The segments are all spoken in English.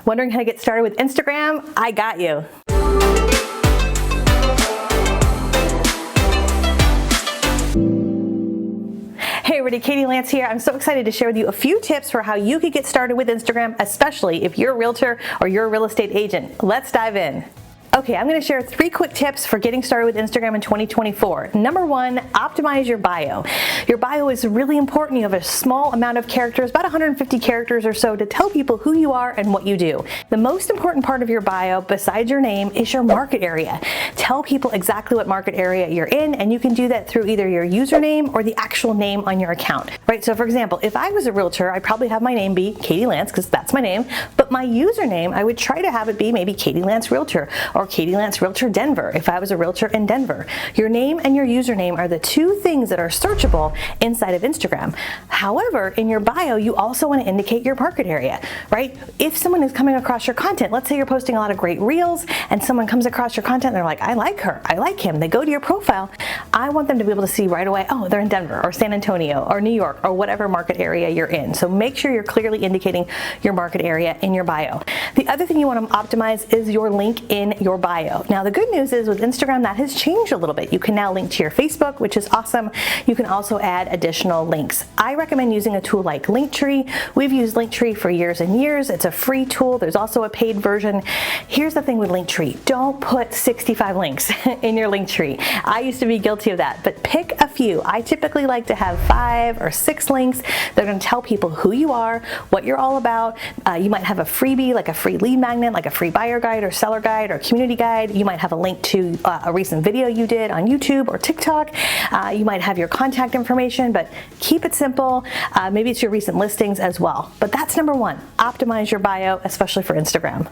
Wondering how to get started with Instagram? I got you. Hey everybody, Katie Lance here. I'm so excited to share with you a few tips for how you could get started with Instagram, especially if you're a realtor or you're a real estate agent. Let's dive in. Okay, I'm going to share 3 quick tips for getting started with Instagram in 2024. Number 1, optimize your bio. Your bio is really important. You have a small amount of characters, about 150 characters or so, to tell people who you are and what you do. The most important part of your bio, besides your name, is your market area. Tell people exactly what market area you're in, and you can do that through either your username or the actual name on your account, right? So for example, if I was a realtor, I'd probably have my name be Katie Lance, because that's my name, but my username, I would try to have it be maybe Katie Lance Realtor, or Katie Lance Realtor Denver if I was a realtor in Denver. Your name and your username are the 2 things that are searchable inside of Instagram. However, in your bio, you also want to indicate your market area, right? If someone is coming across your content, let's say you're posting a lot of great reels and someone comes across your content and they're like, I like her, I like him. They go to your profile. I want them to be able to see right away, oh, they're in Denver or San Antonio or New York or whatever market area you're in. So make sure you're clearly indicating your market area in your bio. The other thing you want to optimize is your link in your bio. Now the good news is with Instagram that has changed a little bit. You can now link to your Facebook, which is awesome. You can also add additional links. I recommend using a tool like Linktree. We've used Linktree for years and years. It's a free tool. There's also a paid version. Here's the thing with Linktree. Don't put 65 links in your Linktree. I used to be guilty of that, but pick a few. I typically like to have 5 or 6 links that are going to tell people who you are, what you're all about. You might have a freebie, like a free lead magnet, like a free buyer guide or seller guide or community guide. You might have a link to a recent video you did on YouTube or TikTok. You might have your contact information, but keep it simple. Maybe it's your recent listings as well. But that's number 1, optimize your bio, especially for Instagram.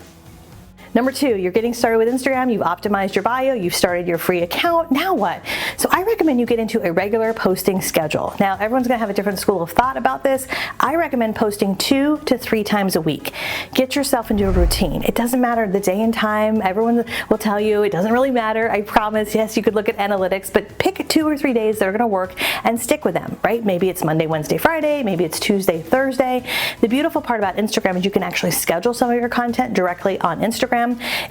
Number 2, you're getting started with Instagram, you've optimized your bio, you've started your free account, now what? So I recommend you get into a regular posting schedule. Now everyone's gonna have a different school of thought about this. I recommend posting 2 to 3 times a week. Get yourself into a routine. It doesn't matter the day and time, everyone will tell you it doesn't really matter, I promise. Yes, you could look at analytics, but pick 2 or 3 days that are gonna work and stick with them, right? Maybe it's Monday, Wednesday, Friday, maybe it's Tuesday, Thursday. The beautiful part about Instagram is you can actually schedule some of your content directly on Instagram.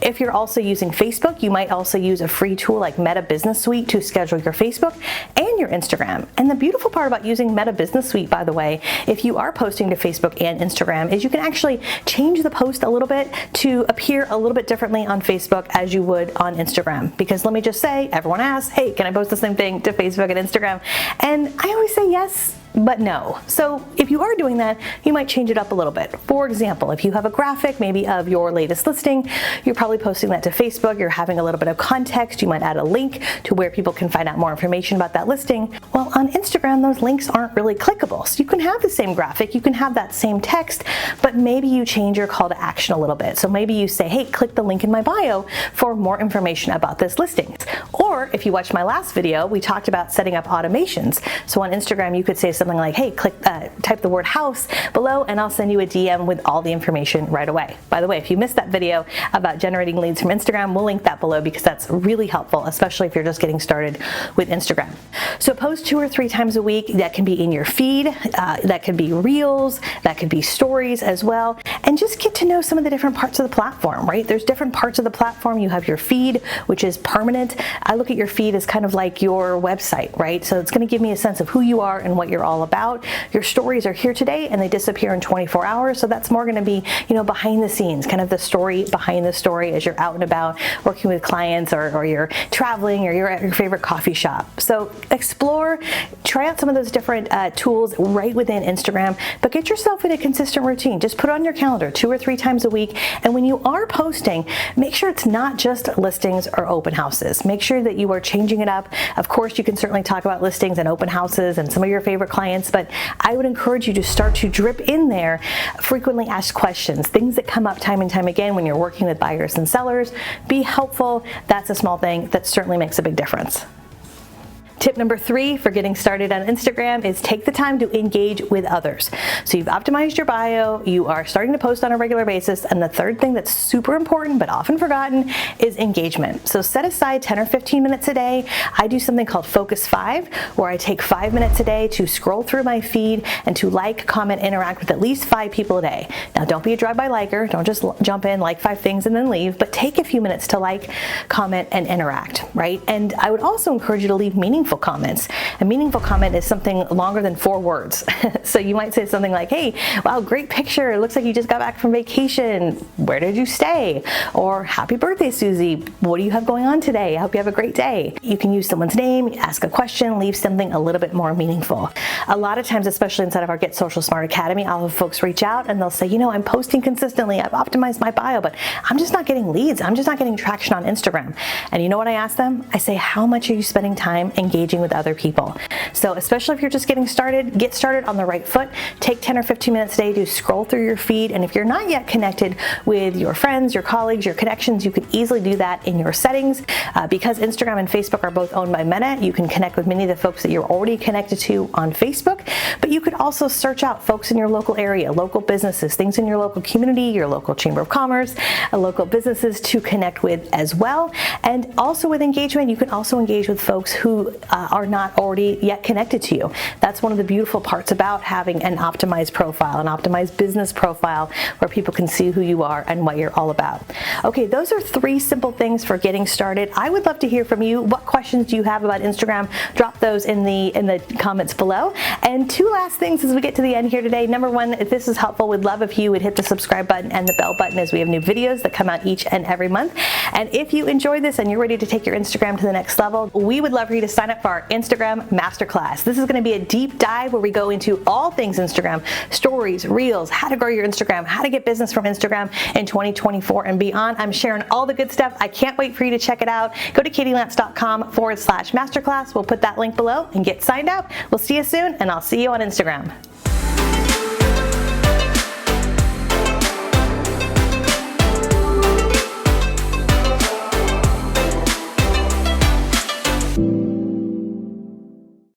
If you're also using Facebook, you might also use a free tool like Meta Business Suite to schedule your Facebook and your Instagram. And the beautiful part about using Meta Business Suite, by the way, if you are posting to Facebook and Instagram, is you can actually change the post a little bit to appear a little bit differently on Facebook as you would on Instagram. Because let me just say, everyone asks, hey, can I post the same thing to Facebook and Instagram? And I always say yes, but no. So if you are doing that, you might change it up a little bit. For example, if you have a graphic maybe of your latest listing, you're probably posting that to Facebook, you're having a little bit of context, you might add a link to where people can find out more information about that listing. Well, on Instagram, those links aren't really clickable. So you can have the same graphic, you can have that same text, but maybe you change your call to action a little bit. So maybe you say, hey, click the link in my bio for more information about this listing. Or if you watched my last video, we talked about setting up automations. So on Instagram, you could say something like, hey, type the word house below and I'll send you a DM with all the information right away. By the way, if you missed that video about generating leads from Instagram, we'll link that below because that's really helpful, especially if you're just getting started with Instagram. So post 2 or 3 times a week. That can be in your feed, that could be reels, that could be stories as well, and just get to know some of the different parts of the platform, right? There's different parts of the platform. You have your feed, which is permanent. I look at your feed as kind of like your website, right? So it's going to give me a sense of who you are and what you're all about. Your stories are here today and they disappear in 24 hours. So that's more going to be, behind the scenes, kind of the story behind the story as you're out and about working with clients or you're traveling or you're at your favorite coffee shop. So explore, try out some of those different tools right within Instagram, but get yourself in a consistent routine. Just put it on your calendar 2 or 3 times a week. And when you are posting, make sure it's not just listings or open houses. Make sure that you are changing it up. Of course, you can certainly talk about listings and open houses and some of your favorite clients, but I would encourage you to start to drip in there frequently asked questions, things that come up time and time again when you're working with buyers and sellers. Be helpful. That's a small thing that certainly makes a big difference. Tip number 3 for getting started on Instagram is take the time to engage with others. So you've optimized your bio, you are starting to post on a regular basis, and the third thing that's super important but often forgotten is engagement. So set aside 10 or 15 minutes a day. I do something called Focus 5, where I take 5 minutes a day to scroll through my feed and to like, comment, interact with at least 5 people a day. Now don't be a drive-by liker, don't just jump in, like 5 things and then leave, but take a few minutes to like, comment, and interact, right? And I would also encourage you to leave meaningful comments. A meaningful comment is something longer than 4 words. So you might say something like, hey, wow, great picture. It looks like you just got back from vacation. Where did you stay? Or happy birthday, Susie. What do you have going on today? I hope you have a great day. You can use someone's name, ask a question, leave something a little bit more meaningful. A lot of times, especially inside of our Get Social Smart Academy, I'll have folks reach out and they'll say, you know, I'm posting consistently. I've optimized my bio, but I'm just not getting leads. I'm just not getting traction on Instagram. And you know what I ask them? I say, how much are you spending time engaging with other people? So especially if you're just getting started, get started on the right foot. Take 10 or 15 minutes a day to scroll through your feed. And if you're not yet connected with your friends, your colleagues, your connections, you can easily do that in your settings. Because Instagram and Facebook are both owned by Meta, you can connect with many of the folks that you're already connected to on Facebook. But you could also search out folks in your local area, local businesses, things in your local community, your local chamber of commerce, local businesses to connect with as well. And also with engagement, you can also engage with folks who are not already yet connected to you. That's one of the beautiful parts about having an optimized profile, an optimized business profile where people can see who you are and what you're all about. Okay, those are 3 simple things for getting started. I would love to hear from you. What questions do you have about Instagram? Drop those in the comments below. And 2 last things as we get to the end here today. Number 1, if this is helpful, we'd love if you would hit the subscribe button and the bell button as we have new videos that come out each and every month. And if you enjoy this and you're ready to take your Instagram to the next level, we would love for you to sign up for our Instagram Masterclass. This is going to be a deep dive where we go into all things Instagram, stories, reels, how to grow your Instagram, how to get business from Instagram in 2024 and beyond. I'm sharing all the good stuff. I can't wait for you to check it out. Go to katielance.com/masterclass. We'll put that link below and get signed up. We'll see you soon, and I'll see you on Instagram.